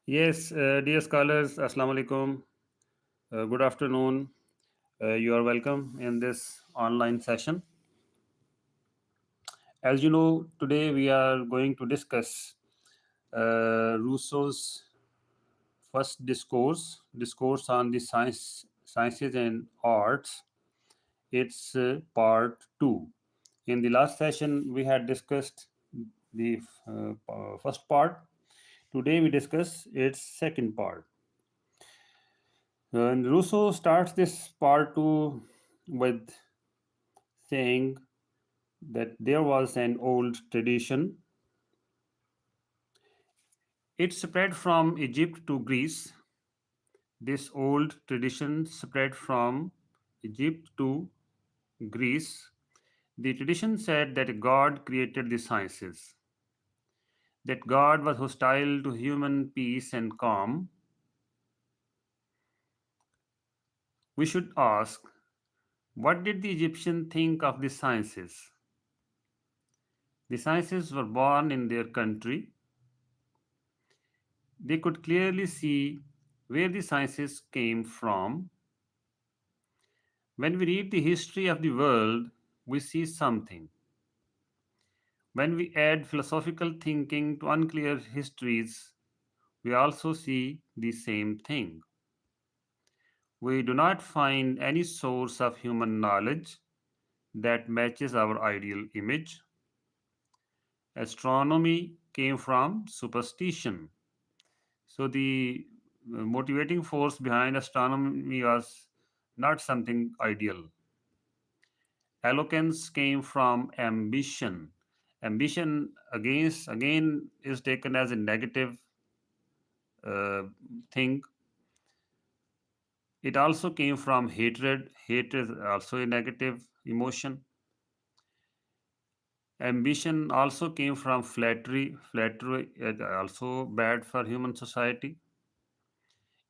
Yes, dear scholars, Assalamu alaikum. Good afternoon. You are welcome in this online session. As you know, today we are going to discuss Rousseau's first discourse on the sciences and arts. It's part two. In the last session, we had discussed the first part. Today, we discuss its second part. And Rousseau starts this part two with saying that there was an old tradition. It spread from Egypt to Greece. This old tradition spread from Egypt to Greece. The tradition said that God created the sciences, that God was hostile to human peace and calm. We should ask, what did the Egyptian think of the sciences? The sciences were born in their country. They could clearly see where the sciences came from. When we read the history of the world, we see something. When we add philosophical thinking to unclear histories, we also see the same thing. We do not find any source of human knowledge that matches our ideal image. Astronomy came from superstition. So the motivating force behind astronomy was not something ideal. Eloquence came from ambition. Ambition again is taken as a negative uh, thing. It also came from hatred. Hatred is also a negative emotion. Ambition also came from flattery. Flattery is also bad for human society.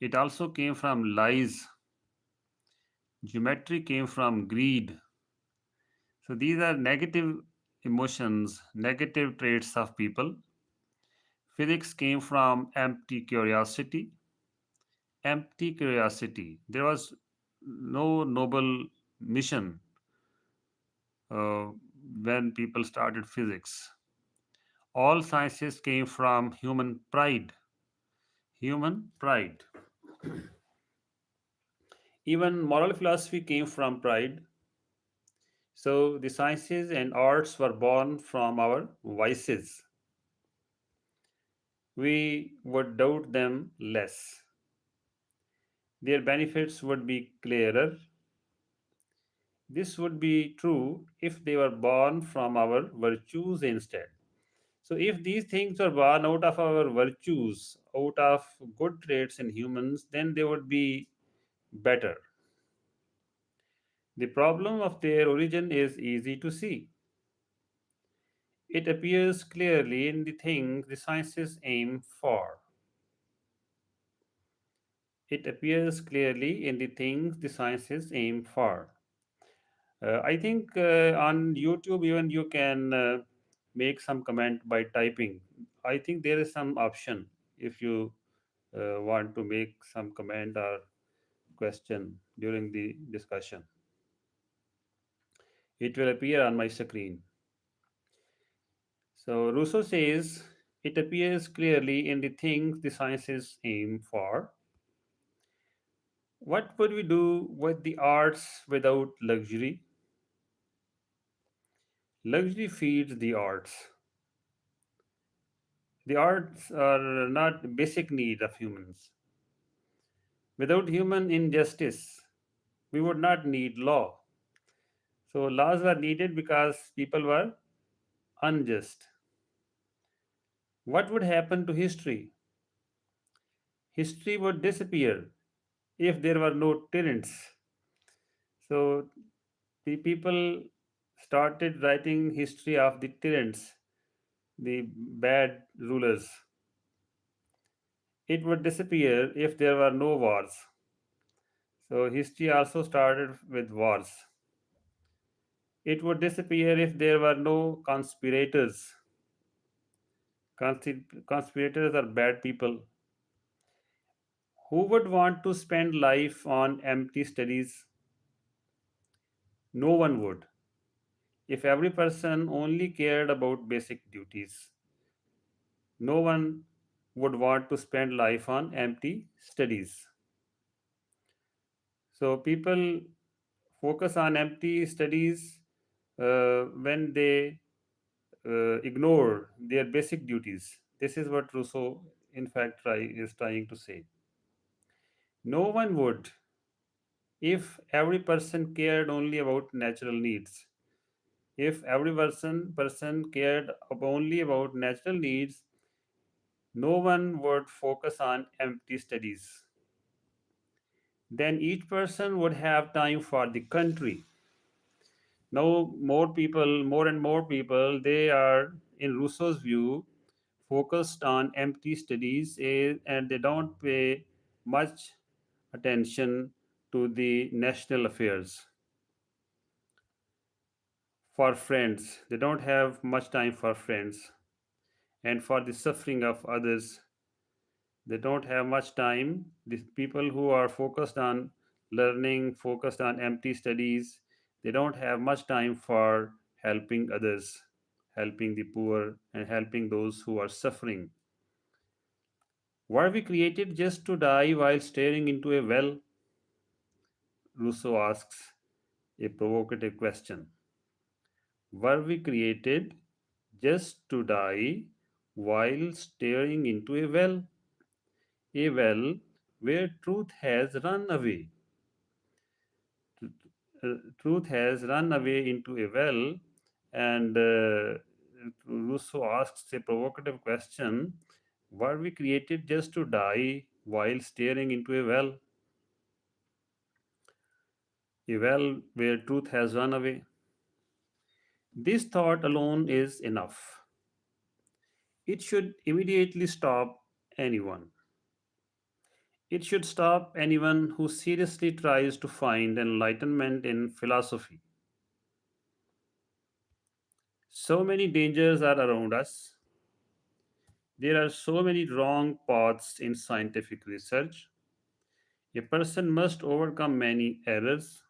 It also came from lies. Geometry came from greed. So these are negative emotions, negative traits of people. Physics came from empty curiosity. Empty curiosity. There was no noble mission uh, when people started physics. All sciences came from human pride. Human pride. Even moral philosophy came from pride. So the sciences and arts were born from our vices. We would doubt them less. Their benefits would be clearer. This would be true if they were born from our virtues instead. So, if these things were born out of our virtues, out of good traits in humans, then they would be better. The problem of their origin is easy to see. It appears clearly in the things the sciences aim for. It appears clearly in the things the sciences aim for. I think on YouTube, even you can make some comment by typing. I think there is some option if you want to make some comment or question during the discussion. It will appear on my screen. So Rousseau says it appears clearly in the things the sciences aim for. What would we do with the arts without luxury? Luxury feeds the arts. The arts are not basic need of humans. Without human injustice, we would not need law. So laws were needed because people were unjust. What would happen to history? History would disappear if there were no tyrants. So the people started writing history of the tyrants, the bad rulers. It would disappear if there were no wars. So history also started with wars. It would disappear if there were no conspirators. Conspirators are bad people. Who would want to spend life on empty studies? No one would. If every person only cared about basic duties, no one would want to spend life on empty studies. So people focus on empty studies when they ignore their basic duties. This is what Rousseau, in fact, is trying to say. No one would if every person cared only about natural needs. If every person cared only about natural needs, no one would focus on empty studies. Then each person would have time for the country. Now, more and more people, they are, in Rousseau's view, focused on empty studies and they don't pay much attention to the national affairs. For friends, they don't have much time for friends, and for the suffering of others, they don't have much time. These people who are focused on learning, focused on empty studies, they don't have much time for helping others, helping the poor, and helping those who are suffering. Were we created just to die while staring into a well? Rousseau asks a provocative question. Were we created just to die while staring into a well? A well where truth has run away. Truth has run away into a well, and Rousseau asks a provocative question. Were we created just to die while staring into a well where truth has run away? This thought alone is enough. It should immediately stop anyone. It should stop anyone who seriously tries to find enlightenment in philosophy. So many dangers are around us. There are so many wrong paths in scientific research. A person must overcome many errors.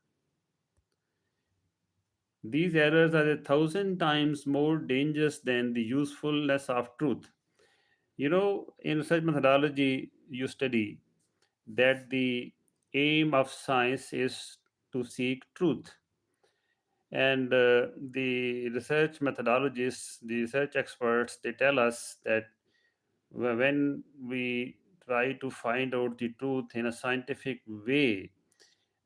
These errors are 1,000 times more dangerous than the usefulness of truth. You know, in research methodology, you study that the aim of science is to seek truth. And the research methodologists, the research experts, they tell us that when we try to find out the truth in a scientific way,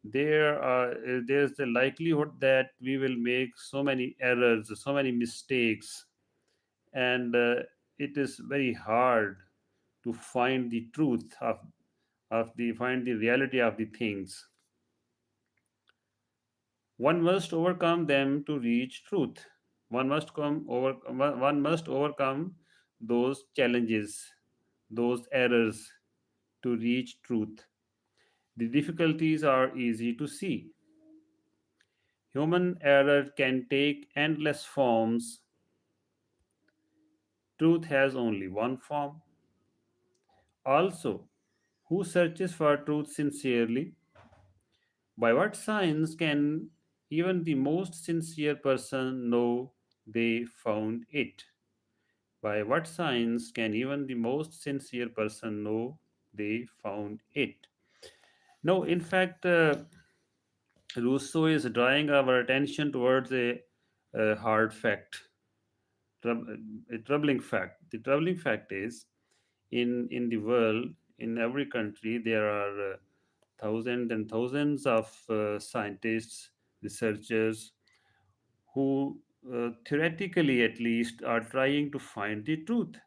there's the likelihood that we will make so many errors, so many mistakes, and it is very hard to find the truth of the find the reality of the things. One must overcome them to reach truth. One must overcome those challenges, those errors to reach truth. The difficulties are easy to see. Human error can take endless forms. Truth has only one form. Also, who searches for truth sincerely? By what signs can even the most sincere person know they found it? By what signs can even the most sincere person know they found it? No, in fact, Rousseau is drawing our attention towards a hard fact, a troubling fact. The troubling fact is in the world, in every country, there are thousands and thousands of scientists, researchers who theoretically at least are trying to find the truth.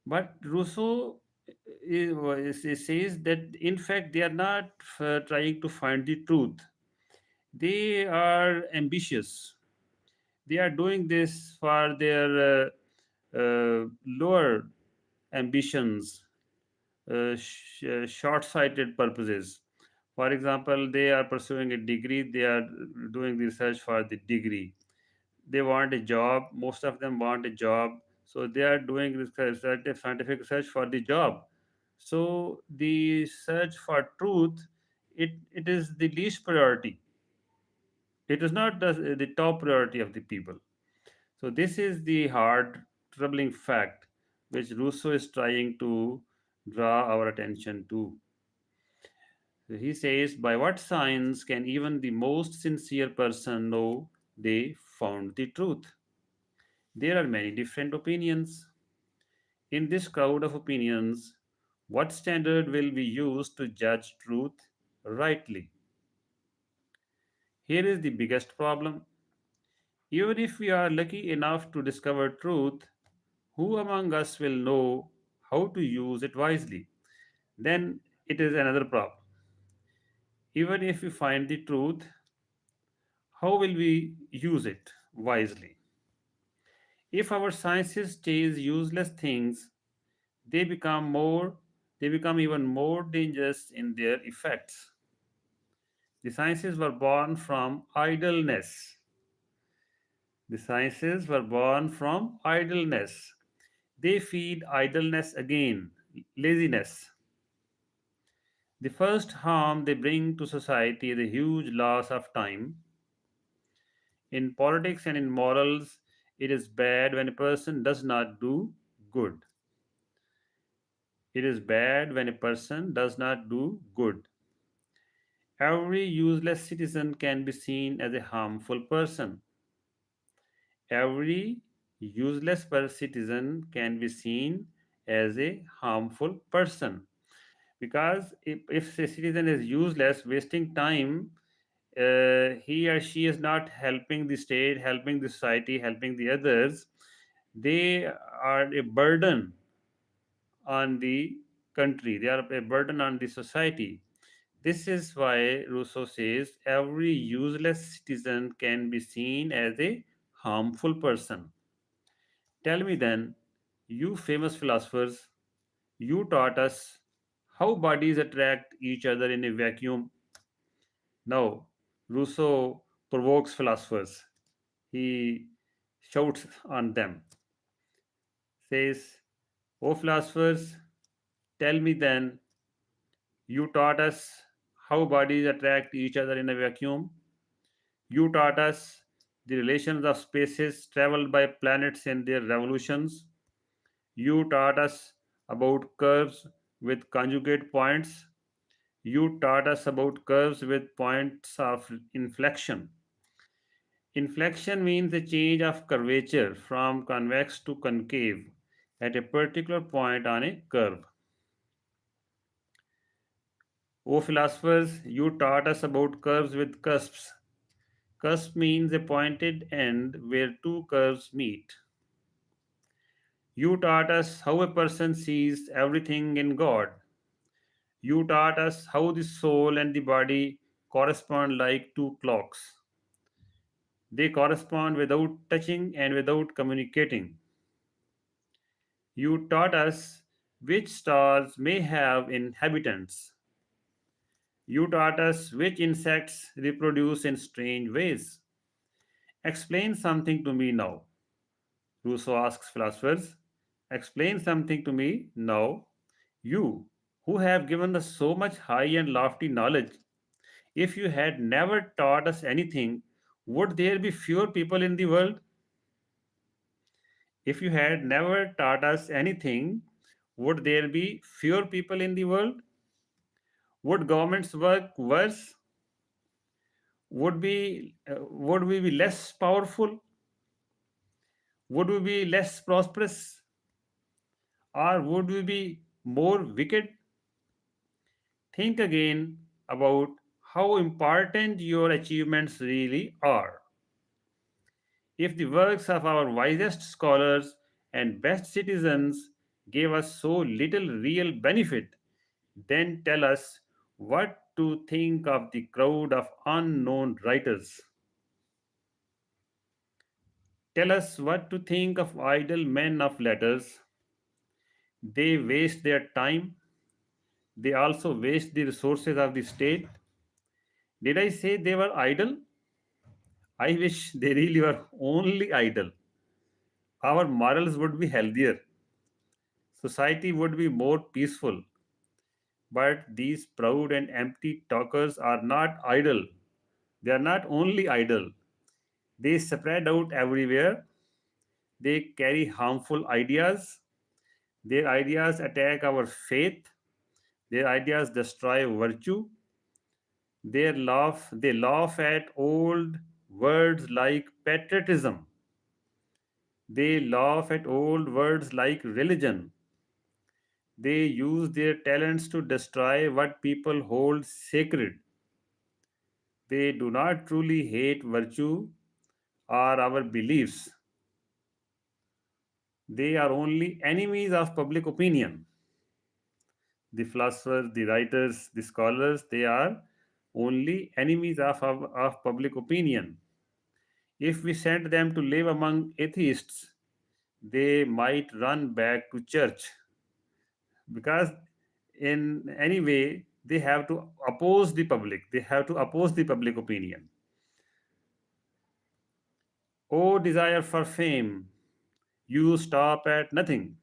But Rousseau says that in fact they are not trying to find the truth. They are ambitious. They are doing this for their lower ambitions, short-sighted purposes. For example, they are pursuing a degree. They are doing research for the degree. They want a job. Most of them want a job, so they are doing research, scientific research for the job. So the search for truth, it is the least priority. It is not the top priority of the people. So this is the hard, troubling fact which Rousseau is trying to draw our attention to. So he says, by what signs can even the most sincere person know they found the truth? There are many different opinions. In this crowd of opinions, what standard will we use to judge truth rightly? Here is the biggest problem. Even if we are lucky enough to discover truth, who among us will know how to use it wisely? Then it is another problem. Even if we find the truth, how will we use it wisely? If our sciences chase useless things, they become more they become even more dangerous in their effects. The sciences were born from idleness. The sciences were born from idleness. They feed idleness again, laziness. The first harm they bring to society is a huge loss of time. In politics and in morals, it is bad when a person does not do good. It is bad when a person does not do good. Every useless citizen can be seen as a harmful person. Every citizen can be seen as a harmful person. Because if a citizen is useless, wasting time, he or she is not helping the state, helping the society, helping the others. They are a burden on the country, they are a burden on the society. This is why Rousseau says every useless citizen can be seen as a harmful person. Tell me then, you famous philosophers, you taught us how bodies attract each other in a vacuum. Now, Rousseau provokes philosophers. He shouts on them, says, O philosophers, tell me then, you taught us how bodies attract each other in a vacuum. You taught us the relations of spaces traveled by planets and their revolutions. You taught us about curves with conjugate points. You taught us about curves with points of inflection. Inflection means a change of curvature from convex to concave at a particular point on a curve. O philosophers, you taught us about curves with cusps. Cusp means a pointed end where two curves meet. You taught us how a person sees everything in God. You taught us how the soul and the body correspond like two clocks. They correspond without touching and without communicating. You taught us which stars may have inhabitants. You taught us which insects reproduce in strange ways. Explain something to me now. Rousseau asks philosophers, explain something to me now. You, who have given us so much high and lofty knowledge, if you had never taught us anything, would there be fewer people in the world? If you had never taught us anything, would there be fewer people in the world? Would governments work worse? Would we be less powerful? Would we be less prosperous? Or would we be more wicked? Think again about how important your achievements really are. If the works of our wisest scholars and best citizens gave us so little real benefit, then tell us what to think of the crowd of unknown writers. Tell us what to think of idle men of letters. They waste their time. They also waste the resources of the state. Did I say they were idle? I wish they really were only idle. Our morals would be healthier. Society would be more peaceful. But these proud and empty talkers are not idle. They are not only idle, they spread out everywhere. They carry harmful ideas. Their ideas attack our faith. Their ideas destroy virtue. They laugh at old words like patriotism. They laugh at old words like religion. They use their talents to destroy what people hold sacred. They do not truly hate virtue or our beliefs. They are only enemies of public opinion. The philosophers, the writers, the scholars, they are only enemies of public opinion. If we send them to live among atheists, they might run back to church because, in any way, they have to oppose the public, they have to oppose the public opinion. Oh, desire for fame, you stop at nothing.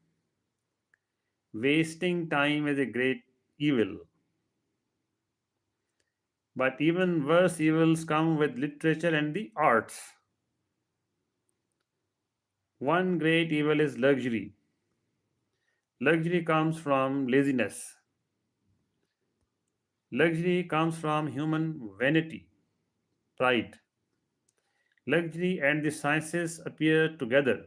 Wasting time is a great evil. But even worse evils come with literature and the arts. One great evil is luxury. Luxury comes from laziness. Luxury comes from human vanity, pride. Luxury and the sciences appear together.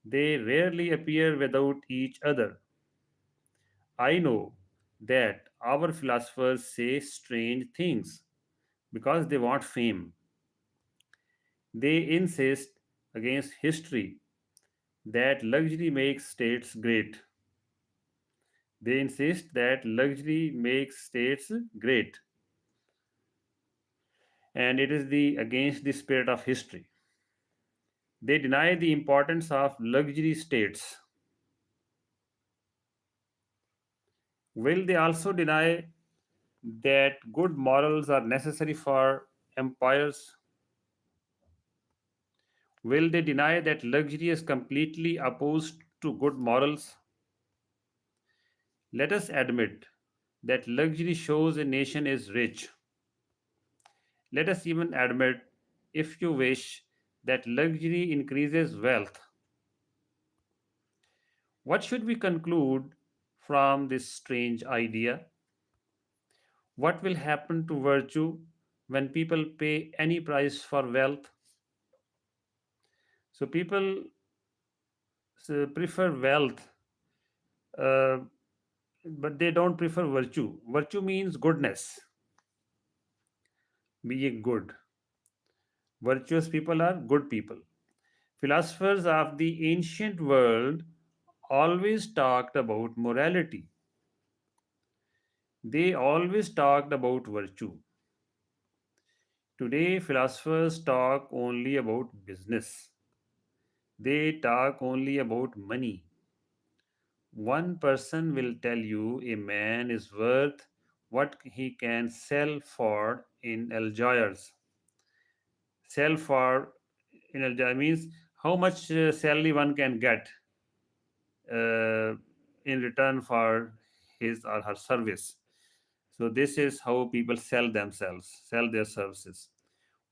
They rarely appear without each other. I know that our philosophers say strange things because they want fame. They insist against history that luxury makes states great. They insist that luxury makes states great, and it is the against the spirit of history. They deny the importance of luxury states. Will they also deny that good morals are necessary for empires? Will they deny that luxury is completely opposed to good morals? Let us admit that luxury shows a nation is rich. Let us even admit, if you wish, that luxury increases wealth. What should we conclude from this strange idea? What will happen to virtue when people pay any price for wealth? So people prefer wealth, uh, but they don't prefer virtue. Virtue means goodness, being good. Virtuous people are good people. Philosophers of the ancient world always talked about morality. They always talked about virtue. Today, philosophers talk only about business. They talk only about money. One person will tell you a man is worth what he can sell for in Algiers. Sell for in Algiers means how much salary one can get uh, in return for his or her service. So this is how people sell themselves, sell their services.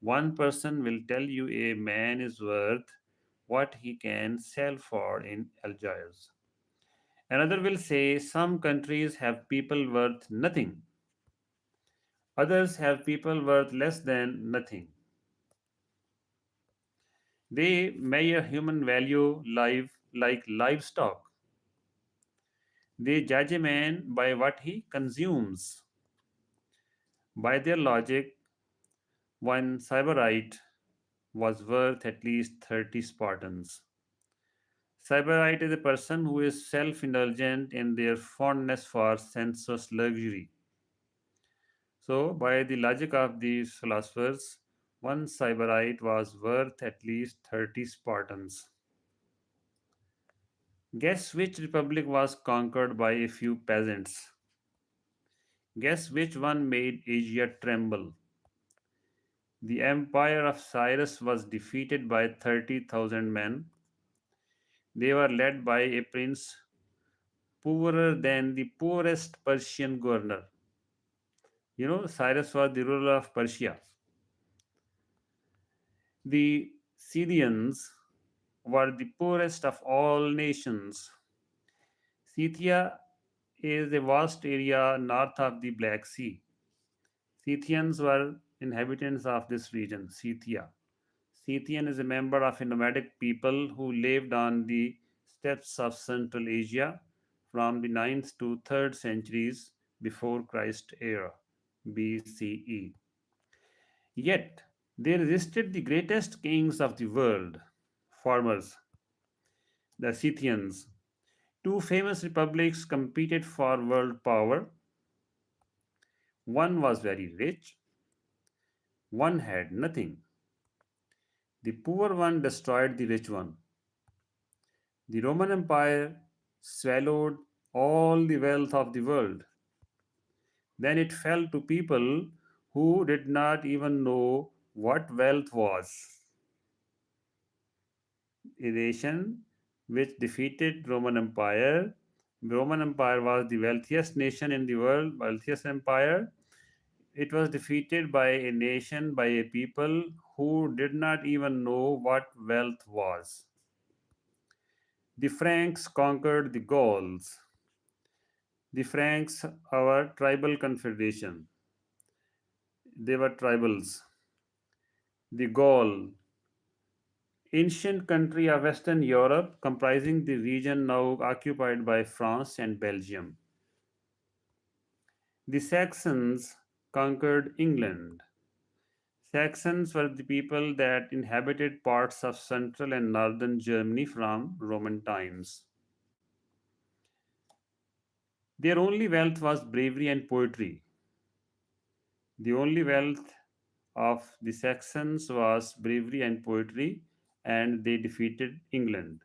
One person will tell you a man is worth what he can sell for in Algiers. Another will say some countries have people worth nothing. Others have people worth less than nothing. They measure human value like livestock. They judge a man by what he consumes. By their logic, one Sybarite was worth at least 30 Spartans. Sybarite is a person who is self indulgent in their fondness for sensuous luxury. So, by the logic of these philosophers, one Sybarite was worth at least 30 Spartans. Guess which republic was conquered by a few peasants? Guess which one made Asia tremble? The empire of Cyrus was defeated by 30,000 men. They were led by a prince poorer than the poorest Persian governor. Cyrus was the ruler of Persia. The Scythians were the poorest of all nations. Scythia is a vast area north of the Black Sea. Scythians were inhabitants of this region, Scythia. Scythian is a member of a nomadic people who lived on the steppes of Central Asia from the 9th to 3rd centuries before Christ era, BCE. Yet, they resisted the greatest kings of the world, farmers, the Scythians. Two famous republics competed for world power. One was very rich, one had nothing. The poor one destroyed the rich one. The Roman Empire swallowed all the wealth of the world. Then it fell to people who did not even know what wealth was. A nation which defeated Roman Empire. Roman Empire was the wealthiest nation in the world, wealthiest empire. It was defeated by a nation, by a people who did not even know what wealth was. The Franks conquered the Gauls. The Franks, our tribal confederation, they were tribals. The Gaul, ancient country of Western Europe, comprising the region now occupied by France and Belgium. The Saxons conquered England. Saxons were the people that inhabited parts of central and northern Germany from Roman times. Their only wealth was bravery and poetry. The only wealth of the Saxons was bravery and poetry, and they defeated England.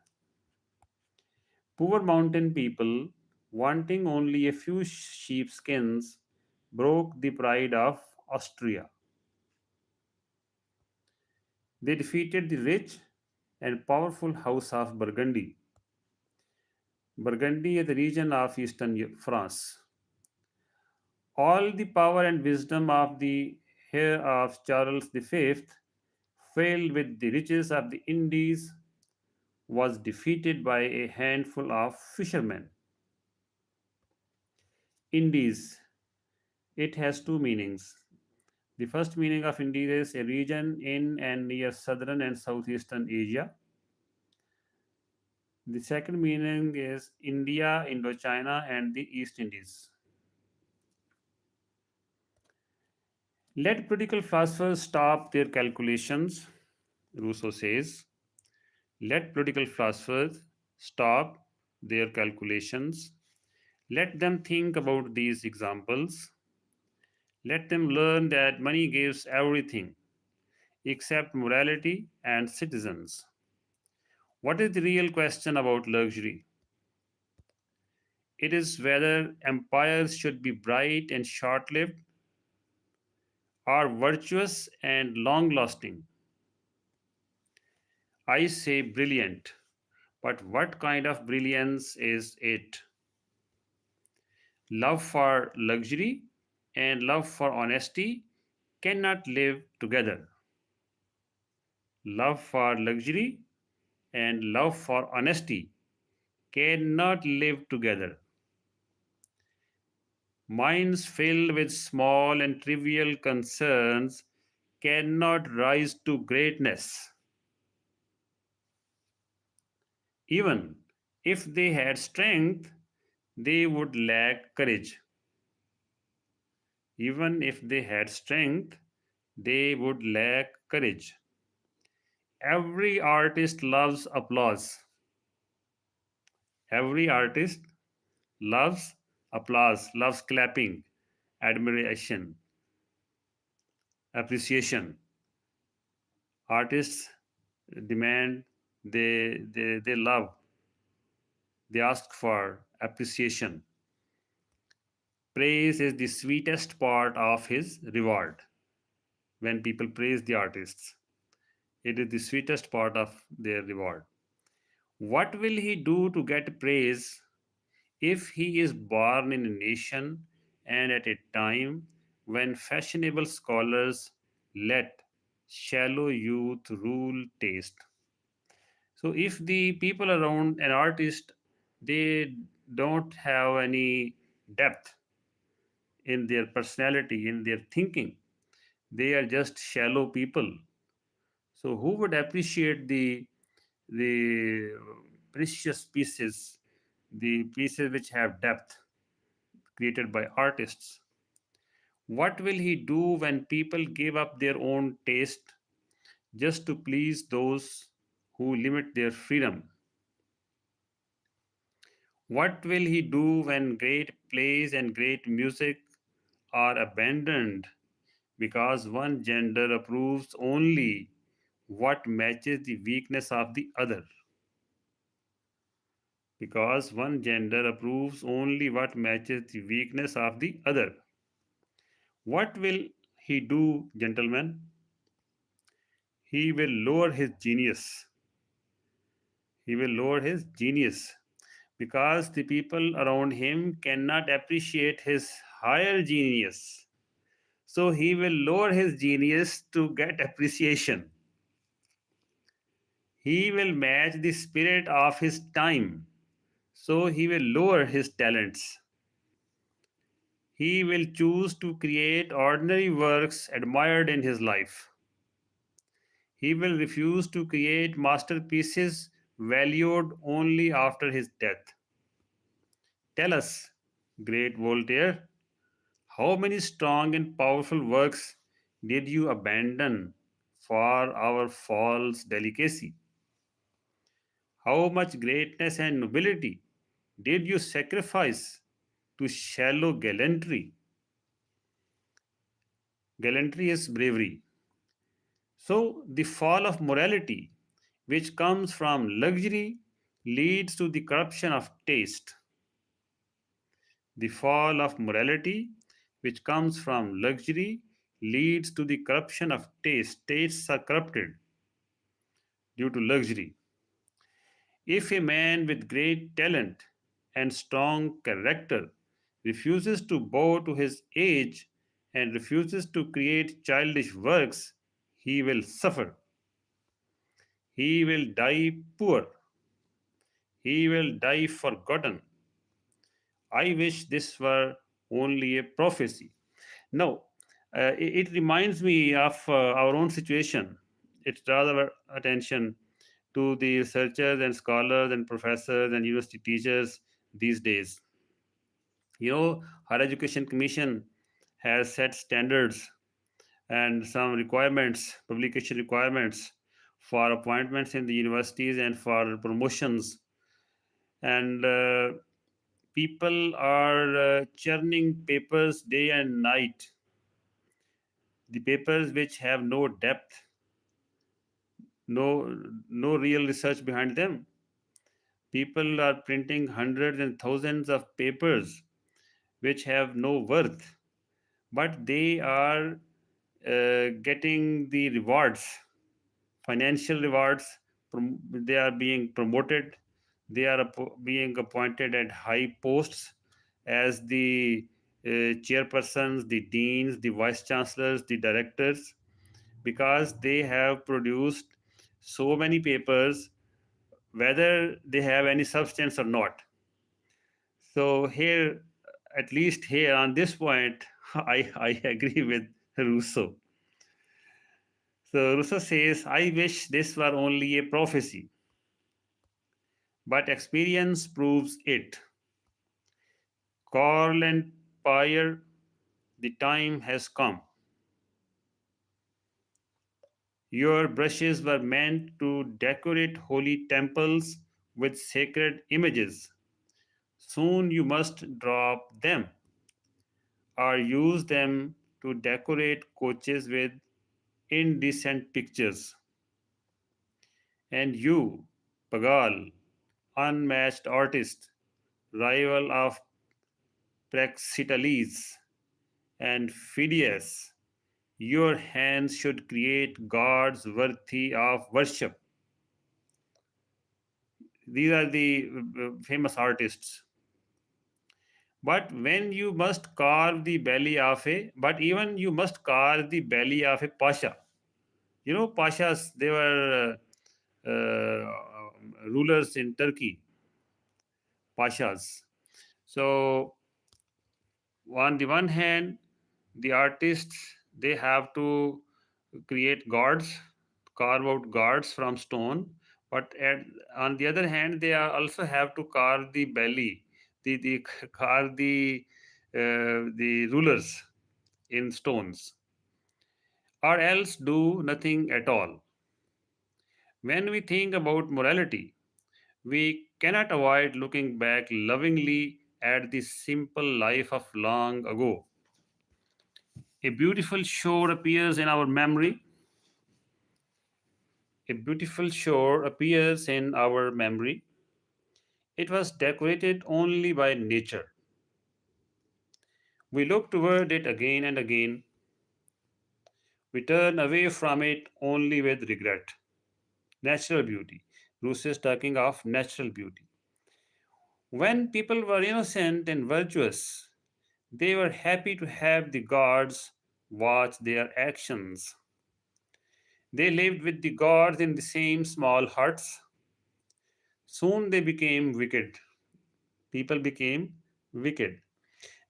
Poor mountain people, wanting only a few sheepskins, broke the pride of Austria. They defeated the rich and powerful House of Burgundy. Burgundy is the region of eastern France. All the power and wisdom of the heir of Charles V, filled with the riches of the Indies, was defeated by a handful of fishermen. Indies. It has two meanings. The first meaning of Indies is a region in and near southern and southeastern Asia. The second meaning is India, Indochina, and the East Indies. Let political philosophers stop their calculations, Rousseau says. Let political philosophers stop their calculations. Let them think about these examples. Let them learn that money gives everything except morality and citizens. What is the real question about luxury? It is whether empires should be bright and short lived or virtuous and long lasting. I say brilliant, but what kind of brilliance is it? Love for luxury and love for honesty cannot live together. Love for luxury and love for honesty cannot live together. Minds filled with small and trivial concerns cannot rise to greatness. Even if they had strength, they would lack courage. Even if they had strength, they would lack courage. Every artist loves applause. Every artist loves applause, loves clapping, admiration, appreciation. Artists demand, they love, they ask for appreciation. Praise is the sweetest part of his reward. When people praise the artists, it is the sweetest part of their reward. What will he do to get praise If he is born in a nation and at a time when fashionable scholars let shallow youth rule taste. So if the people around an artist, they don't have any depth in their personality, in their thinking, they are just shallow people. So who would appreciate the precious pieces, the pieces which have depth created by artists? What will he do when people give up their own taste just to please those who limit their freedom? What will he do when great plays and great music are abandoned because one gender approves only what matches the weakness of the other? Because one gender approves only what matches the weakness of the other. What will he do, gentlemen? He will lower his genius. He will lower his genius because the people around him cannot appreciate his higher genius. So he will lower his genius to get appreciation. He will match the spirit of his time. So he will lower his talents. He will choose to create ordinary works admired in his life. He will refuse to create masterpieces valued only after his death. Tell us, great Voltaire, how many strong and powerful works did you abandon for our false delicacy? How much greatness and nobility did you sacrifice to shallow gallantry? Gallantry is bravery. So, the fall of morality, which comes from luxury, leads to the corruption of taste. The fall of morality, which comes from luxury, leads to the corruption of taste. Tastes are corrupted due to luxury. If a man with great talent and strong character refuses to bow to his age and refuses to create childish works, he will suffer. He will die poor. He will die forgotten. I wish this were only a prophecy. No, it reminds me of our own situation. It draws our attention to the researchers and scholars and professors and university teachers these days. You know, Higher Education Commission has set standards and some requirements, publication requirements for appointments in the universities and for promotions. And people are churning papers day and night, the papers which have no depth, no real research behind them. People are printing hundreds and thousands of papers which have no worth, but they are getting the rewards, financial rewards. They are being promoted. They are being appointed at high posts as the chairpersons, the deans, the vice chancellors, the directors, because they have produced so many papers, whether they have any substance or not. So here, at least here on this point, I agree with Rousseau. So Rousseau says, I wish this were only a prophecy, but experience proves it. Carl and Pyre, the time has come. Your brushes were meant to decorate holy temples with sacred images. Soon you must drop them or use them to decorate coaches with indecent pictures. And you, Pagal, unmatched artist, rival of Praxiteles and Phidias, your hands should create gods worthy of worship. These are the famous artists. But when you must carve the belly of a, but even you must carve the belly of a pasha. You know, pashas, they were rulers in Turkey, pashas. So, on the one hand, the artists, they have to create gods, carve out gods from stone. But on the other hand, they also have to carve the belly, the carve the rulers in stones, or else do nothing at all. When we think about morality, we cannot avoid looking back lovingly at the simple life of long ago. A beautiful shore appears in our memory. A beautiful shore appears in our memory. It was decorated only by nature. We look toward it again and again. We turn away from it only with regret. Natural beauty. Rousseau is talking of natural beauty. When people were innocent and virtuous, they were happy to have the gods watch their actions. They lived with the gods in the same small huts. Soon they became wicked. People became wicked.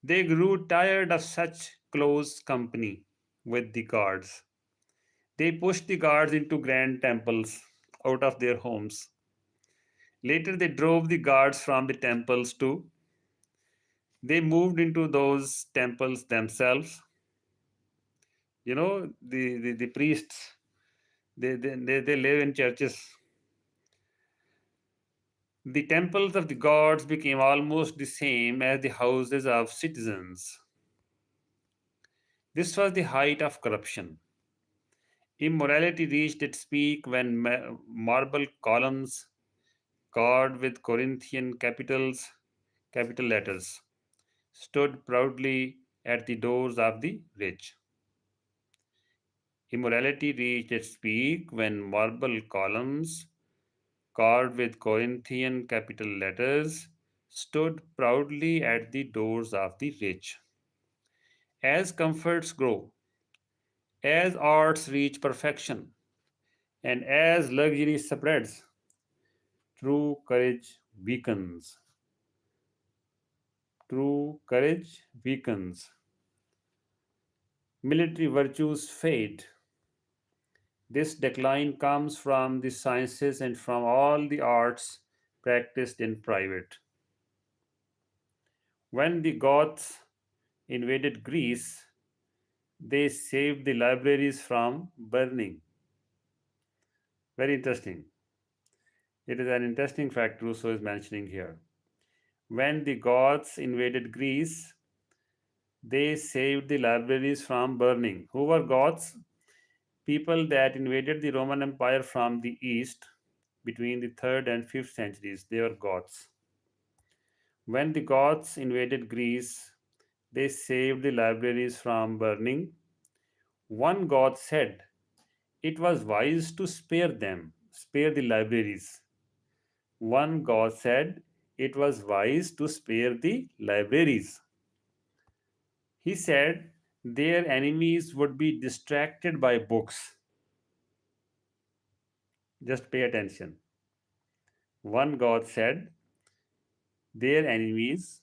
They grew tired of such close company with the gods. They pushed the gods into grand temples out of their homes. Later, they drove the gods from the temples too. They moved into those temples themselves. You know, the priests, they live in churches. The temples of the gods became almost the same as the houses of citizens. This was the height of corruption. Immorality reached its peak when marble columns carved with Corinthian capital letters, stood proudly at the doors of the rich. Immorality reached its peak when marble columns carved with Corinthian capital letters stood proudly at the doors of the rich. As comforts grow, as arts reach perfection, and as luxury spreads, true courage weakens. True courage weakens. Military virtues fade. This decline comes from the sciences and from all the arts practiced in private. When the Goths invaded Greece, they saved the libraries from burning. Very interesting. It is an interesting fact Rousseau is mentioning here. When the Goths invaded Greece, they saved the libraries from burning. Who were Goths? People that invaded the Roman Empire from the east between the 3rd and 5th centuries. They were Goths. When the Goths invaded Greece, they saved the libraries from burning. One Goth said, it was wise to spare them, spare the libraries. One Goth said, it was wise to spare the libraries. He said, their enemies would be distracted by books. Just pay attention. One Goth said, their enemies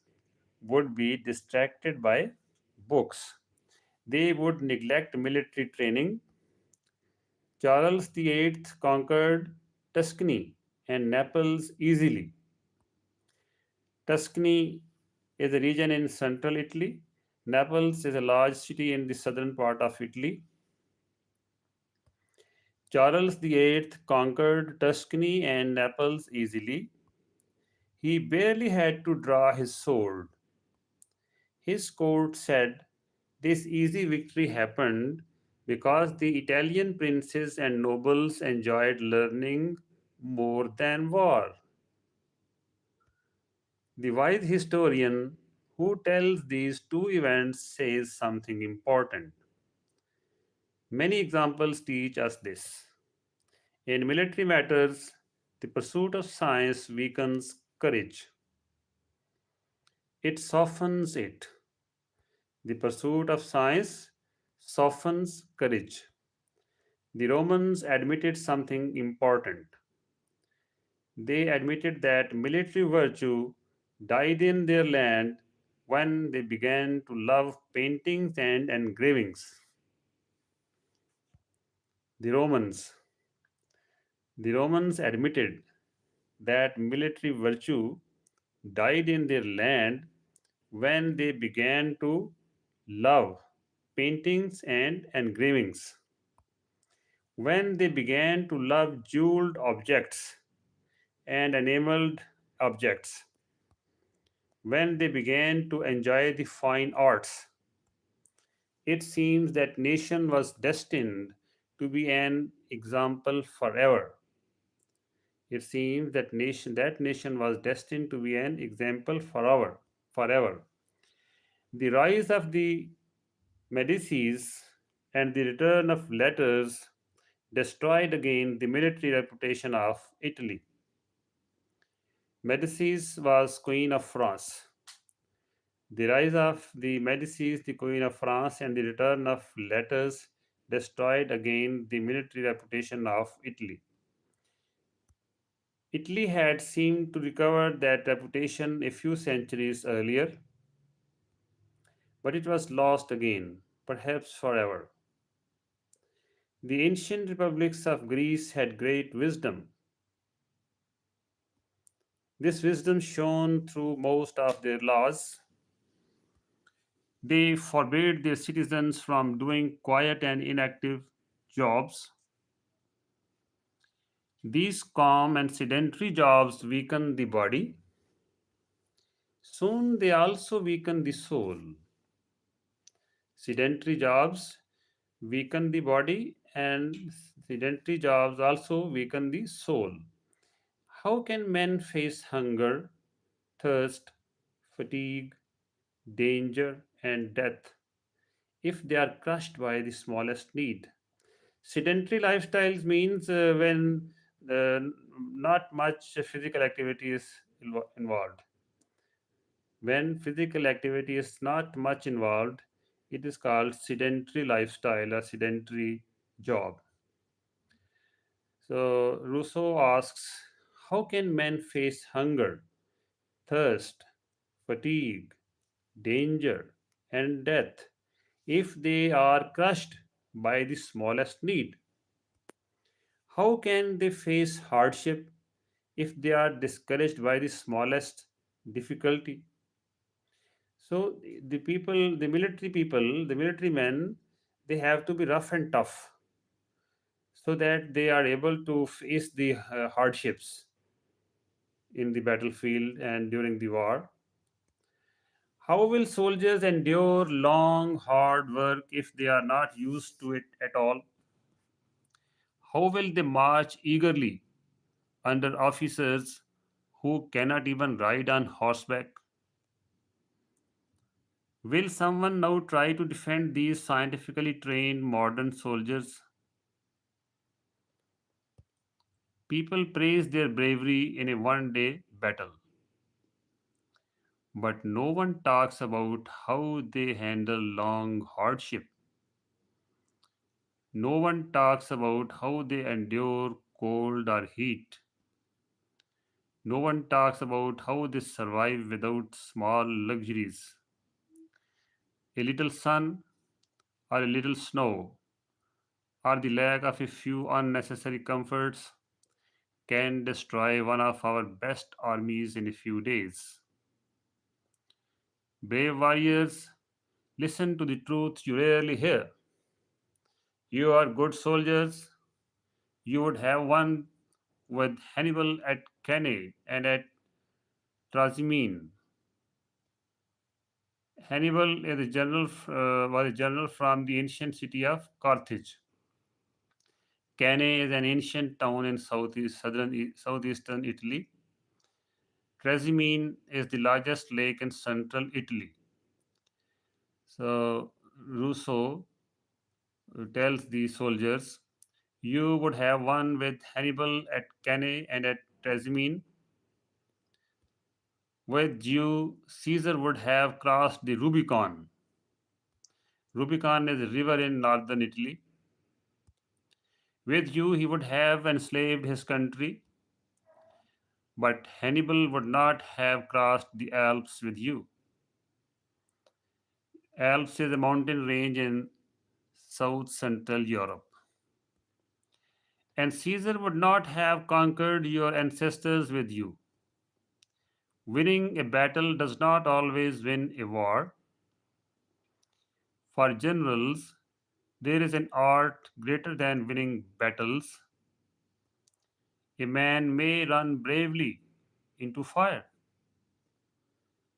would be distracted by books. They would neglect military training. Charles VIII conquered Tuscany and Naples easily. Tuscany is a region in central Italy. Naples is a large city in the southern part of Italy. Charles VIII conquered Tuscany and Naples easily. He barely had to draw his sword. His court said this easy victory happened because the Italian princes and nobles enjoyed learning more than war. The wise historian who tells these two events says something important. Many examples teach us this. In military matters, the pursuit of science weakens courage. It softens it. The pursuit of science softens courage. The Romans admitted something important. They admitted that military virtue died in their land when they began to love paintings and engravings. The Romans, the Romans admitted that military virtue died in their land when they began to love paintings and engravings. When they began to love jeweled objects and enameled objects, when they began to enjoy the fine arts, it seems that nation was destined to be an example forever. It seems that nation was destined to be an example forever. Forever. The rise of the Medicis and the return of letters destroyed again the military reputation of Italy. Medicis was Queen of France. The rise of the Medicis, the Queen of France, and the return of letters destroyed again the military reputation of Italy. Italy had seemed to recover that reputation a few centuries earlier, but it was lost again, perhaps forever. The ancient republics of Greece had great wisdom. This wisdom shone through most of their laws. They forbade their citizens from doing quiet and inactive jobs. These calm and sedentary jobs weaken the body. Soon they also weaken the soul. Sedentary jobs weaken the body, and sedentary jobs also weaken the soul. How can men face hunger, thirst, fatigue, danger, and death if they are crushed by the smallest need? Sedentary lifestyles means when not much physical activity is involved. When physical activity is not much involved, it is called sedentary lifestyle or sedentary job. So Rousseau asks, how can men face hunger, thirst, fatigue, danger, and death if they are crushed by the smallest need? How can they face hardship if they are discouraged by the smallest difficulty? So the military men, they have to be rough and tough so that they are able to face the hardships in the battlefield and during the war. How will soldiers endure long, hard work if they are not used to it at all? How will they march eagerly under officers who cannot even ride on horseback? Will someone now try to defend these scientifically trained modern soldiers? People praise their bravery in a one day battle, but no one talks about how they handle long hardship. No one talks about how they endure cold or heat. No one talks about how they survive without small luxuries. A little sun or a little snow or the lack of a few unnecessary comforts can destroy one of our best armies in a few days. Brave warriors, listen to the truth you rarely hear. You are good soldiers. You would have won with Hannibal at Cannae and at Trasimene. Hannibal is a was a general from the ancient city of Carthage. Cannae is an ancient town in southeastern Italy. Trasimene is the largest lake in central Italy. So Rousseau tells the soldiers, you would have won with Hannibal at Cannae and at Trasimene. With you, Caesar would have crossed the Rubicon. Rubicon is a river in northern Italy. With you, he would have enslaved his country, but Hannibal would not have crossed the Alps with you. Alps is a mountain range in south central Europe. And Caesar would not have conquered your ancestors with you. Winning a battle does not always win a war. For generals, there is an art greater than winning battles. A man may run bravely into fire,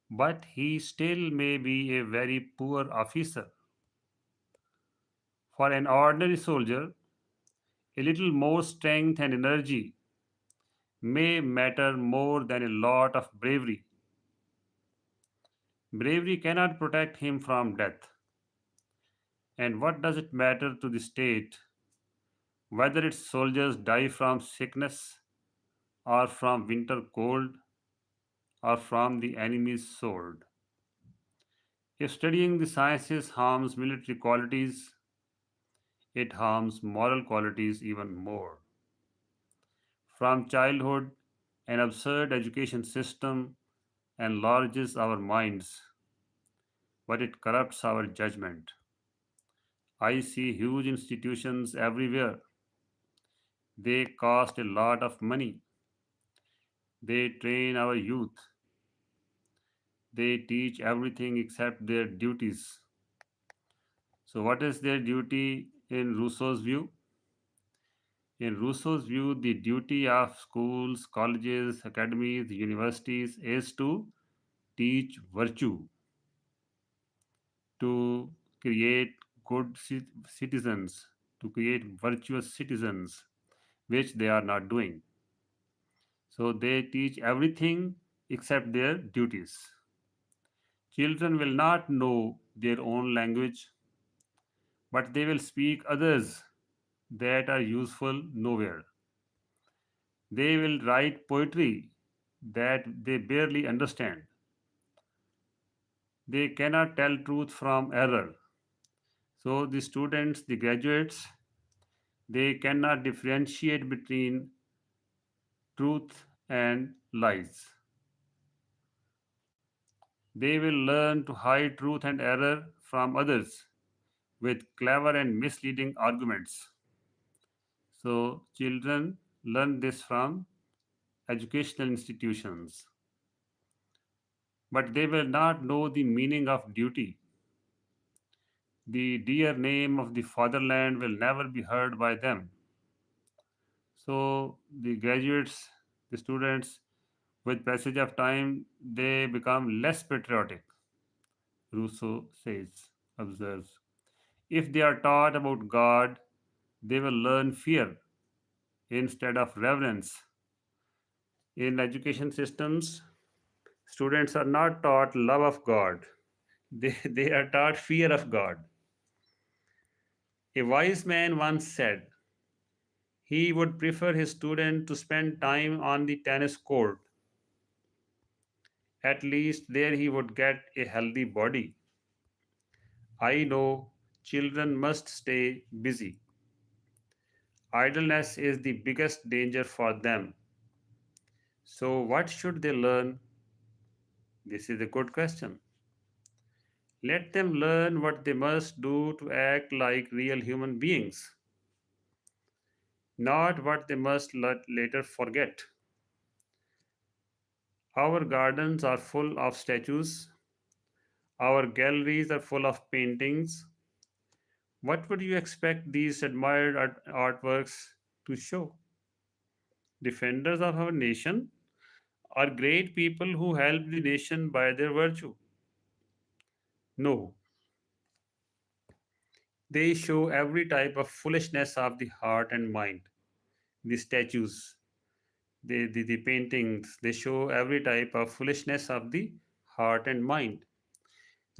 but he still may be a very poor officer. For an ordinary soldier, a little more strength and energy may matter more than a lot of bravery. Bravery cannot protect him from death. And what does it matter to the state whether its soldiers die from sickness or from winter cold or from the enemy's sword? If studying the sciences harms military qualities, it harms moral qualities even more. From childhood, an absurd education system enlarges our minds, but it corrupts our judgment. I see huge institutions everywhere. They cost a lot of money. They train our youth. They teach everything except their duties. So, what is their duty in Rousseau's view? In Rousseau's view, the duty of schools, colleges, academies, universities is to teach virtue, to create good citizens, to create virtuous citizens, which they are not doing. So they teach everything except their duties. Children will not know their own language, but they will speak others that are useful nowhere. They will write poetry that they barely understand. They cannot tell truth from error. So the students, the graduates, they cannot differentiate between truth and lies. They will learn to hide truth and error from others with clever and misleading arguments. So, children learn this from educational institutions, but they will not know the meaning of duty. The dear name of the fatherland will never be heard by them. So, the graduates, the students, with passage of time, they become less patriotic, Rousseau says, observes. If they are taught about God, they will learn fear instead of reverence. In education systems, students are not taught love of God, they are taught fear of God. A wise man once said he would prefer his student to spend time on the tennis court. At least there he would get a healthy body. I know children must stay busy. Idleness is the biggest danger for them. So, what should they learn? This is a good question. Let them learn what they must do to act like real human beings, not what they must later forget. Our gardens are full of statues, our galleries are full of paintings. What would you expect these admired artworks to show? Defenders of our nation are great people who help the nation by their virtue. No, they show every type of foolishness of the heart and mind. The statues, the paintings, they show every type of foolishness of the heart and mind.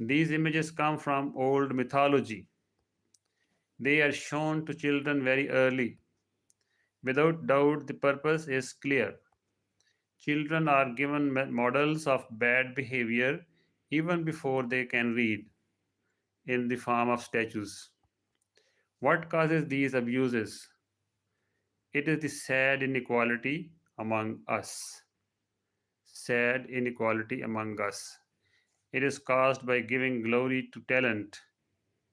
These images come from old mythology. They are shown to children very early. Without doubt, the purpose is clear. Children are given models of bad behavior even before they can read in the form of statues. What causes these abuses? It is the sad inequality among us. Sad inequality among us. It is caused by giving glory to talent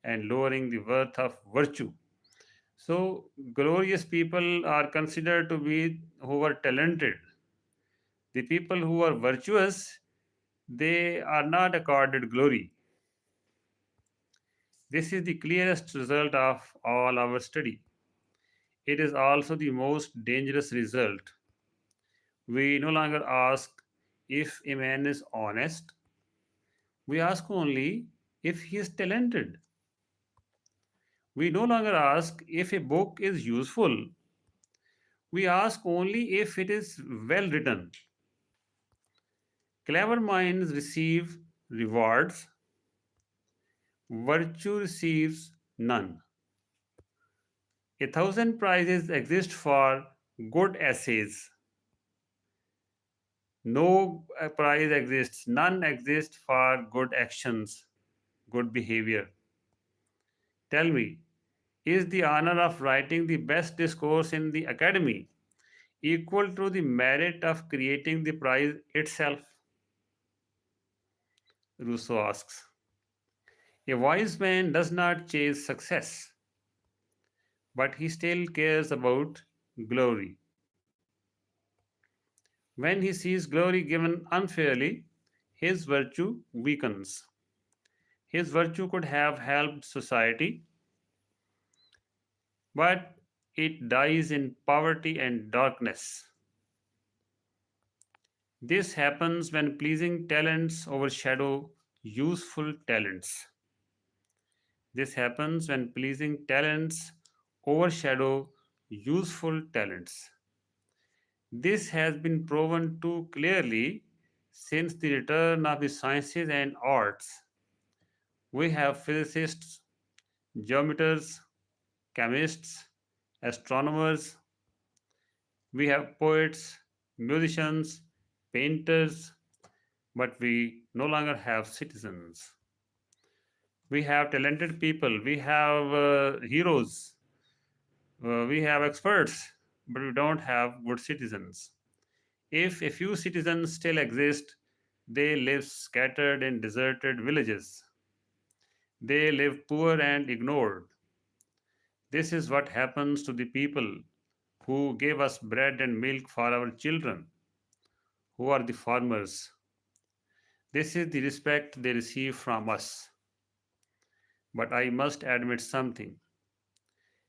and lowering the worth of virtue. So, glorious people are considered to be who are talented. The people who are virtuous, they are not accorded glory. This is the clearest result of all our study. It is also the most dangerous result. We no longer ask if a man is honest, we ask only if he is talented. We no longer ask if a book is useful, we ask only if it is well written. Clever minds receive rewards, virtue receives none. A thousand prizes exist for good essays. No prize exists, none exists for good actions, good behavior. Tell me, is the honor of writing the best discourse in the academy equal to the merit of creating the prize itself? Rousseau asks. A wise man does not chase success, but he still cares about glory. When he sees glory given unfairly, his virtue weakens. His virtue could have helped society, but it dies in poverty and darkness. This happens when pleasing talents overshadow useful talents. This happens when pleasing talents overshadow useful talents. This has been proven too clearly since the return of the sciences and arts. We have physicists, geometers, chemists, astronomers, we have poets, musicians, painters, but we no longer have citizens. We have talented people, we have heroes, we have experts, but we don't have good citizens. If a few citizens still exist, they live scattered in deserted villages. They live poor and ignored. This is what happens to the people who gave us bread and milk for our children, who are the farmers. This is the respect they receive from us. But I must admit something.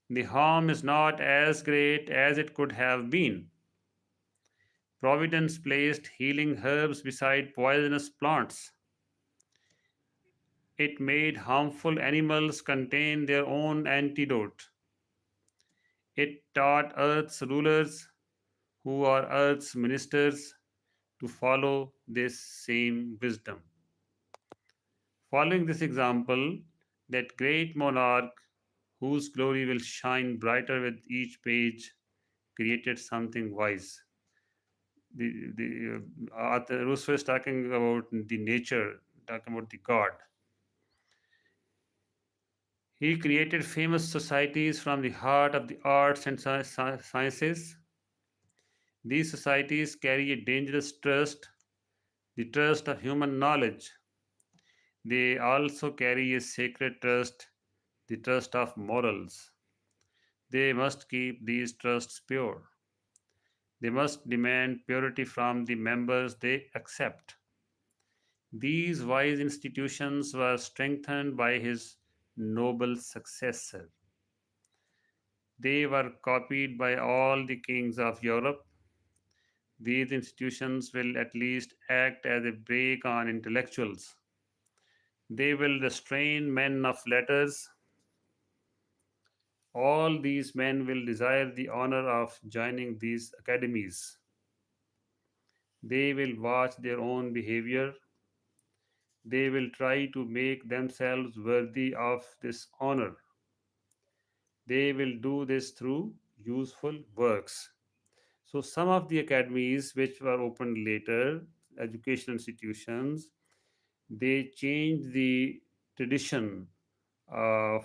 The harm is not as great as it could have been. Providence placed healing herbs beside poisonous plants. It made harmful animals contain their own antidote. It taught Earth's rulers, who are Earth's ministers, to follow this same wisdom. Following this example, that great monarch, whose glory will shine brighter with each page, created something wise. The Rousseau is talking about the nature, talking about the God. He created famous societies from the heart of the arts and sciences. These societies carry a dangerous trust, the trust of human knowledge. They also carry a sacred trust, the trust of morals. They must keep these trusts pure. They must demand purity from the members they accept. These wise institutions were strengthened by his noble successor. They were copied by all the kings of Europe. These institutions will at least act as a brake on intellectuals. They will restrain men of letters. All these men will desire the honor of joining these academies. They will watch their own behavior. They will try to make themselves worthy of this honor. They will do this through useful works. So some of the academies which were opened later, educational institutions, they changed the tradition of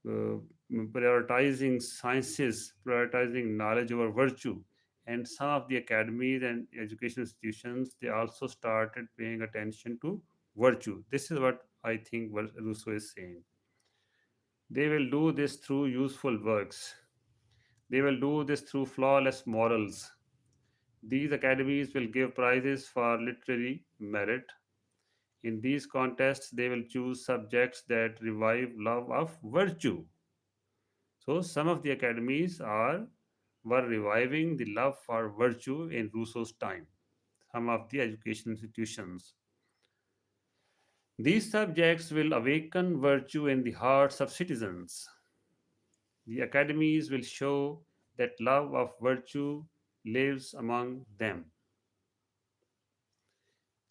prioritizing sciences, prioritizing knowledge over virtue. And some of the academies and educational institutions, they also started paying attention to virtue. This is what I think what Rousseau is saying. They will do this through useful works. They will do this through flawless morals. These academies will give prizes for literary merit. In these contests, they will choose subjects that revive love of virtue. So, some of the academies were reviving the love for virtue in Rousseau's time. Some of the education institutions. These subjects will awaken virtue in the hearts of citizens. The academies will show that love of virtue lives among them.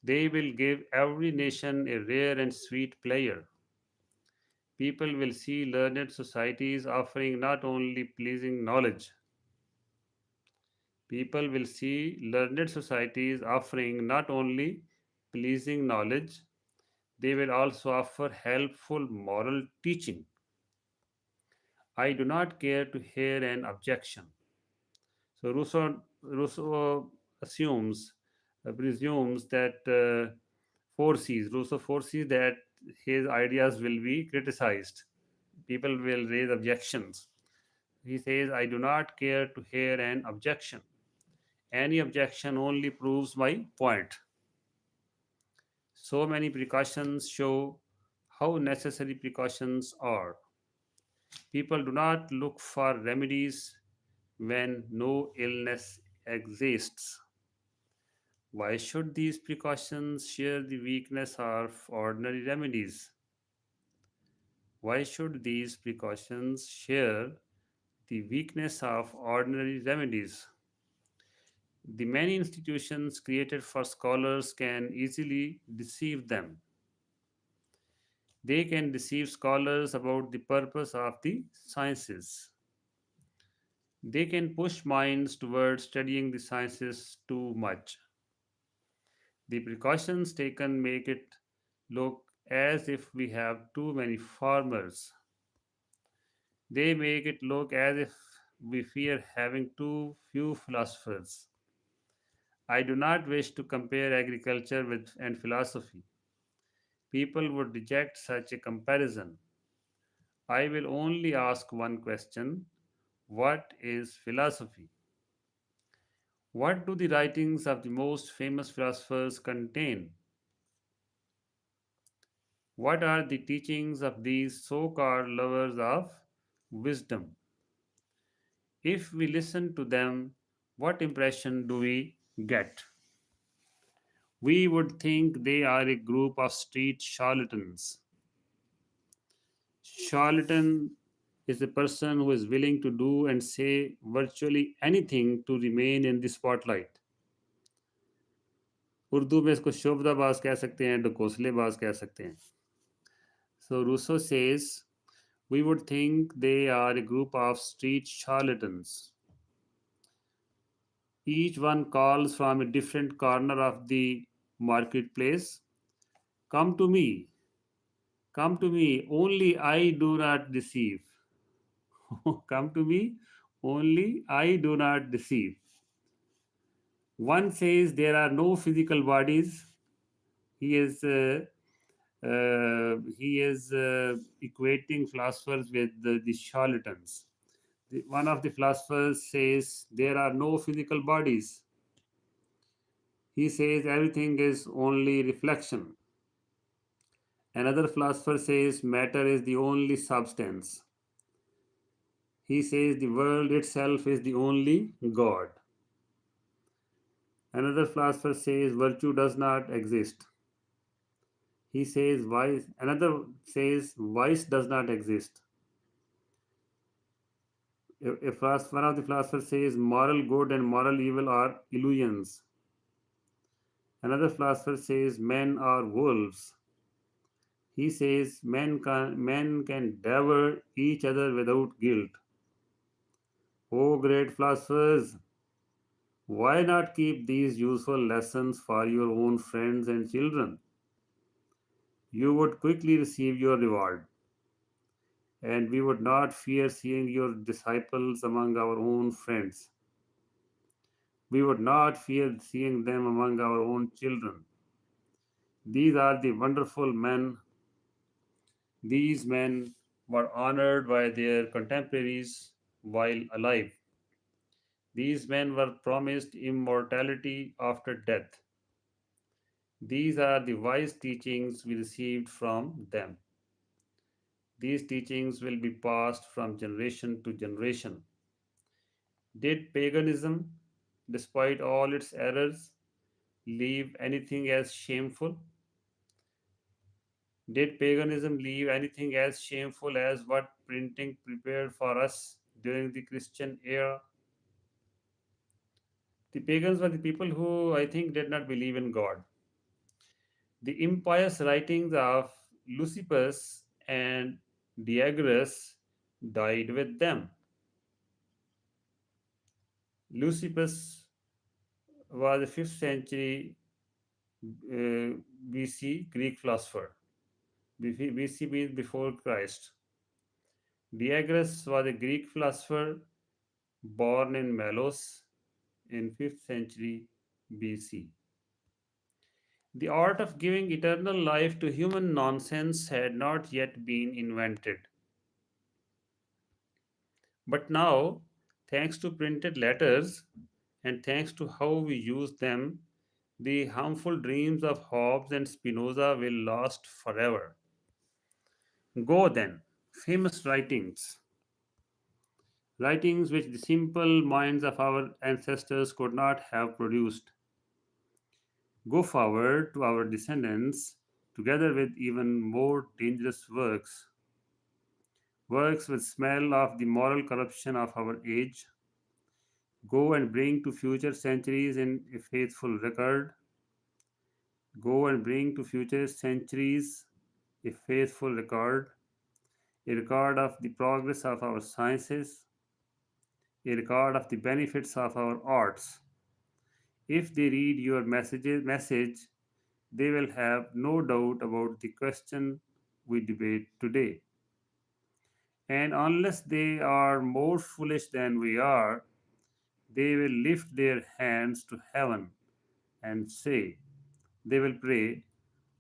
They will give every nation a rare and sweet player. People will see learned societies offering not only pleasing knowledge, people will see learned societies offering not only pleasing knowledge, they will also offer helpful moral teaching. I do not care to hear an objection. So Rousseau assumes, presumes that Rousseau foresees that his ideas will be criticized. People will raise objections. He says, I do not care to hear an objection. Any objection only proves my point. So many precautions show how necessary precautions are. People do not look for remedies when no illness exists. Why should these precautions share the weakness of ordinary remedies? Why should these precautions share the weakness of ordinary remedies? The many institutions created for scholars can easily deceive them. They can deceive scholars about the purpose of the sciences. They can push minds towards studying the sciences too much. The precautions taken make it look as if we have too many farmers. They make it look as if we fear having too few philosophers. I do not wish to compare agriculture with and philosophy. People would reject such a comparison. I will only ask one question: what is philosophy? What do the writings of the most famous philosophers contain? What are the teachings of these so called lovers of wisdom? If we listen to them, what impression do we get? We would think they are a group of street charlatans. Charlatan is a person who is willing to do and say virtually anything to remain in the spotlight. Urdu में इसको शोभदाबाज कह सकते हैं, ढकोसलेबाज कह सकते हैं. So Rousseau says, we would think they are a group of street charlatans. Each one calls from a different corner of the marketplace, come to me, come to me, only I do not deceive. Come to me, only I do not deceive. One says there are no physical bodies. He is equating philosophers with the charlatans. One of the philosophers says there are no physical bodies. He says everything is only reflection. Another philosopher says matter is the only substance. He says the world itself is the only God. Another philosopher says virtue does not exist. He says vice. Another says vice does not exist. One of the philosophers says moral good and moral evil are illusions. Another philosopher says men are wolves. He says men can devour each other without guilt. Oh, great philosophers! Why not keep these useful lessons for your own friends and children? You would quickly receive your reward, and we would not fear seeing your disciples among our own friends. We would not fear seeing them among our own children. These are the wonderful men. These men were honored by their contemporaries while alive. These men were promised immortality after death. These are the wise teachings we received from them. These teachings will be passed from generation to generation. Did paganism, despite all its errors, leave anything as shameful? Did paganism leave anything as shameful as what printing prepared for us during the Christian era? The pagans were the people who I think did not believe in God. The impious writings of Lucippus and Diagoras died with them. Lucippus was a 5th century BC Greek philosopher. BC means before Christ. Diagoras was a Greek philosopher born in Melos in 5th century BC. The art of giving eternal life to human nonsense had not yet been invented. But now, thanks to printed letters and thanks to how we use them, the harmful dreams of Hobbes and Spinoza will last forever. Go then, famous writings, writings which the simple minds of our ancestors could not have produced. Go forward to our descendants, together with even more dangerous works, works which smell of the moral corruption of our age. Go and bring to future centuries in a faithful record. Go and bring to future centuries a faithful record, a record of the progress of our sciences, a record of the benefits of our arts. If they read your message, they will have no doubt about the question we debate today. And unless they are more foolish than we are, they will lift their hands to heaven and say, they will pray,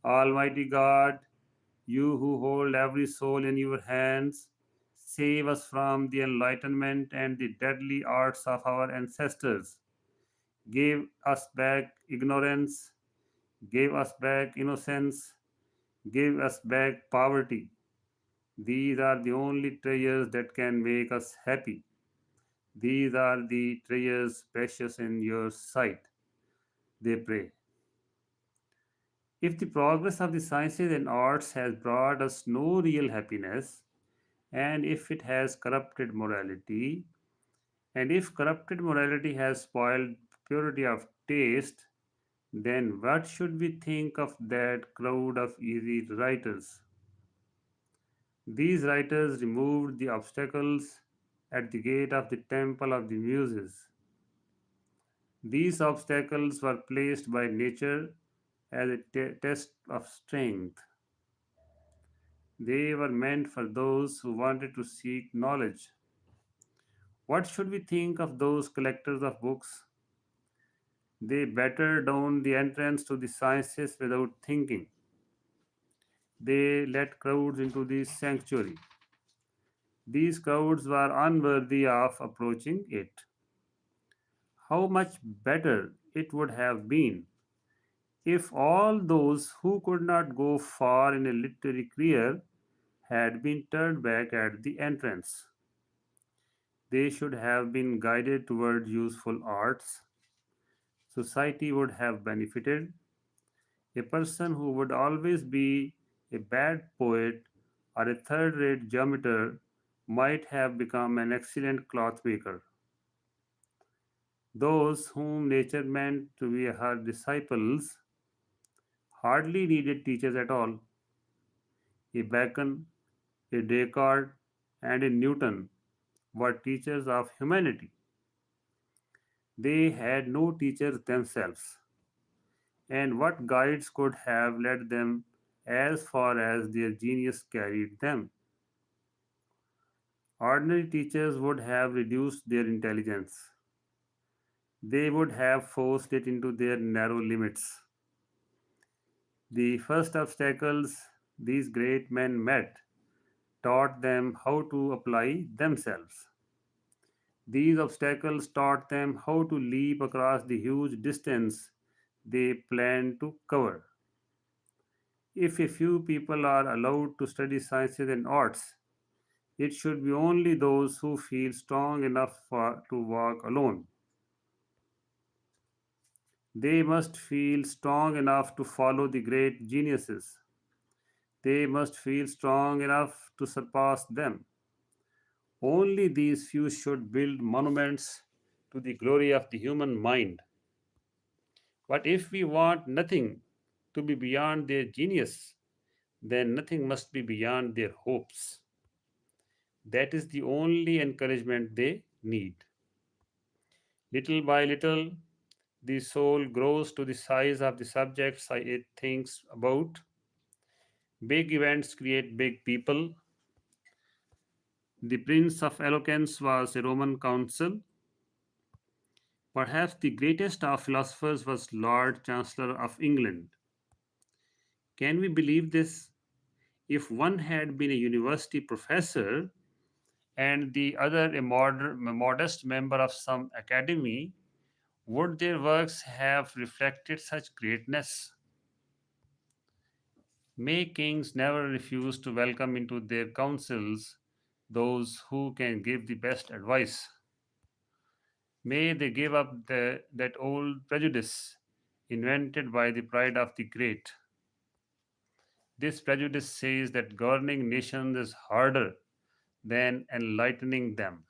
Almighty God, you who hold every soul in your hands, save us from the enlightenment and the deadly arts of our ancestors. Give us back ignorance, give us back innocence, give us back poverty. These are the only treasures that can make us happy. These are the treasures precious in your sight, they pray. If the progress of the sciences and arts has brought us no real happiness, and if it has corrupted morality, and if corrupted morality has spoiled purity of taste, then what should we think of that crowd of easy writers? These writers removed the obstacles at the gate of the temple of the Muses. These obstacles were placed by nature as a test of strength. They were meant for those who wanted to seek knowledge. What should we think of those collectors of books? They battered down the entrance to the sciences without thinking. They let crowds into the sanctuary. These crowds were unworthy of approaching it. How much better it would have been if all those who could not go far in a literary career had been turned back at the entrance. They should have been guided toward useful arts. Society would have benefited. A person who would always be a bad poet or a third rate geometer might have become an excellent clothmaker. Those whom nature meant to be her disciples hardly needed teachers at all. A Bacon, a Descartes, and a Newton were teachers of humanity. They had no teachers themselves, and what guides could have led them as far as their genius carried them? Ordinary teachers would have reduced their intelligence. They would have forced it into their narrow limits. The first obstacles these great men met taught them how to apply themselves. These obstacles taught them how to leap across the huge distance they planned to cover. If a few people are allowed to study sciences and arts, it should be only those who feel strong enough to walk alone. They must feel strong enough to follow the great geniuses. They must feel strong enough to surpass them. Only these few should build monuments to the glory of the human mind. But if we want nothing to be beyond their genius, then nothing must be beyond their hopes. That is the only encouragement they need. Little by little, the soul grows to the size of the subjects it thinks about. Big events create big people. The Prince of Eloquence was a Roman consul. Perhaps the greatest of philosophers was Lord Chancellor of England. Can we believe this? If one had been a university professor and the other a modest member of some academy, would their works have reflected such greatness? May kings never refuse to welcome into their councils those who can give the best advice. May they give up that old prejudice invented by the pride of the great. This prejudice says that governing nations is harder than enlightening them,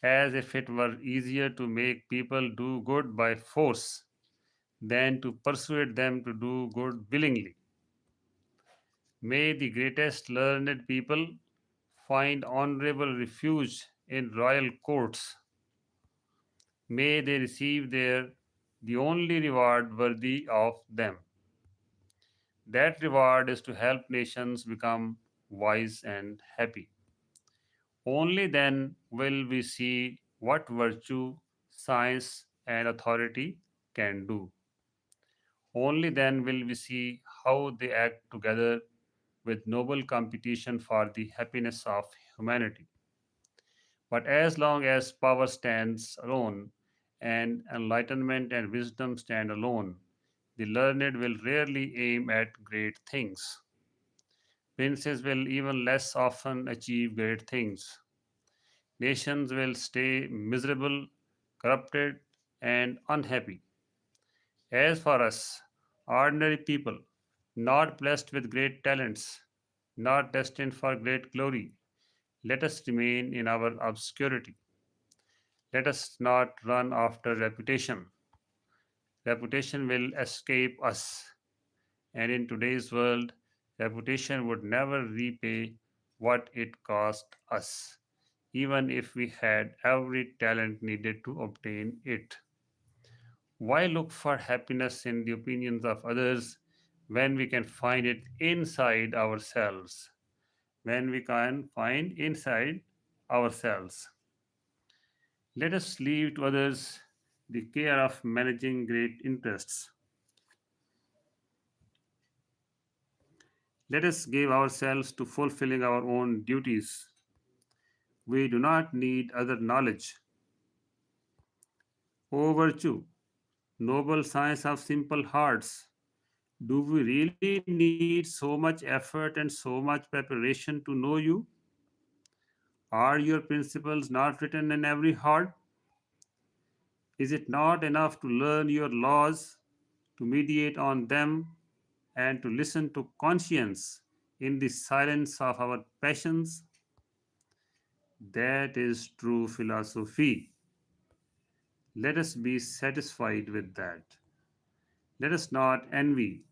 as if it were easier to make people do good by force than to persuade them to do good willingly. May the greatest learned people find honorable refuge in royal courts. May they receive there the only reward worthy of them. That reward is to help nations become wise and happy. Only then will we see what virtue, science, and authority can do. Only then will we see how they act together with noble competition for the happiness of humanity. But as long as power stands alone and enlightenment and wisdom stand alone, the learned will rarely aim at great things. Princes will even less often achieve great things. Nations will stay miserable, corrupted, and unhappy. As for us, ordinary people, not blessed with great talents, not destined for great glory, let us remain in our obscurity. Let us not run after reputation. Reputation will escape us, and in today's world, reputation would never repay what it cost us, even if we had every talent needed to obtain it. Why look for happiness in the opinions of others when we can find it inside ourselves? When we can find inside ourselves. Let us leave to others the care of managing great interests. Let us give ourselves to fulfilling our own duties. We do not need other knowledge. O virtue, noble science of simple hearts, do we really need so much effort and so much preparation to know you? Are your principles not written in every heart? Is it not enough to learn your laws, to meditate on them, and to listen to conscience in the silence of our passions? That is true philosophy. Let us be satisfied with that. Let us not envy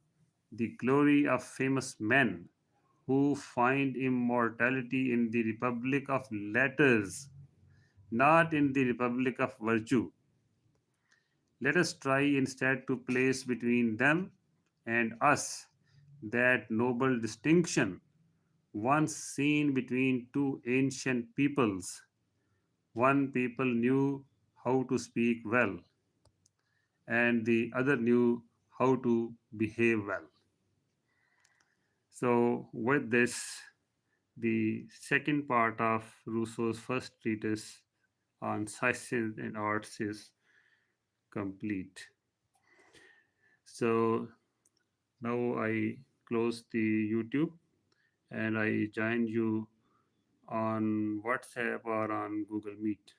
the glory of famous men who find immortality in the republic of letters. not in the republic of virtue. Let us try instead to place between them and us that noble distinction once seen between two ancient peoples. One people knew how to speak well, and the other knew how to behave well. So, with this, the second part of Rousseau's first treatise on sciences and arts is complete. So, now I close the YouTube and I join you on WhatsApp or on Google Meet.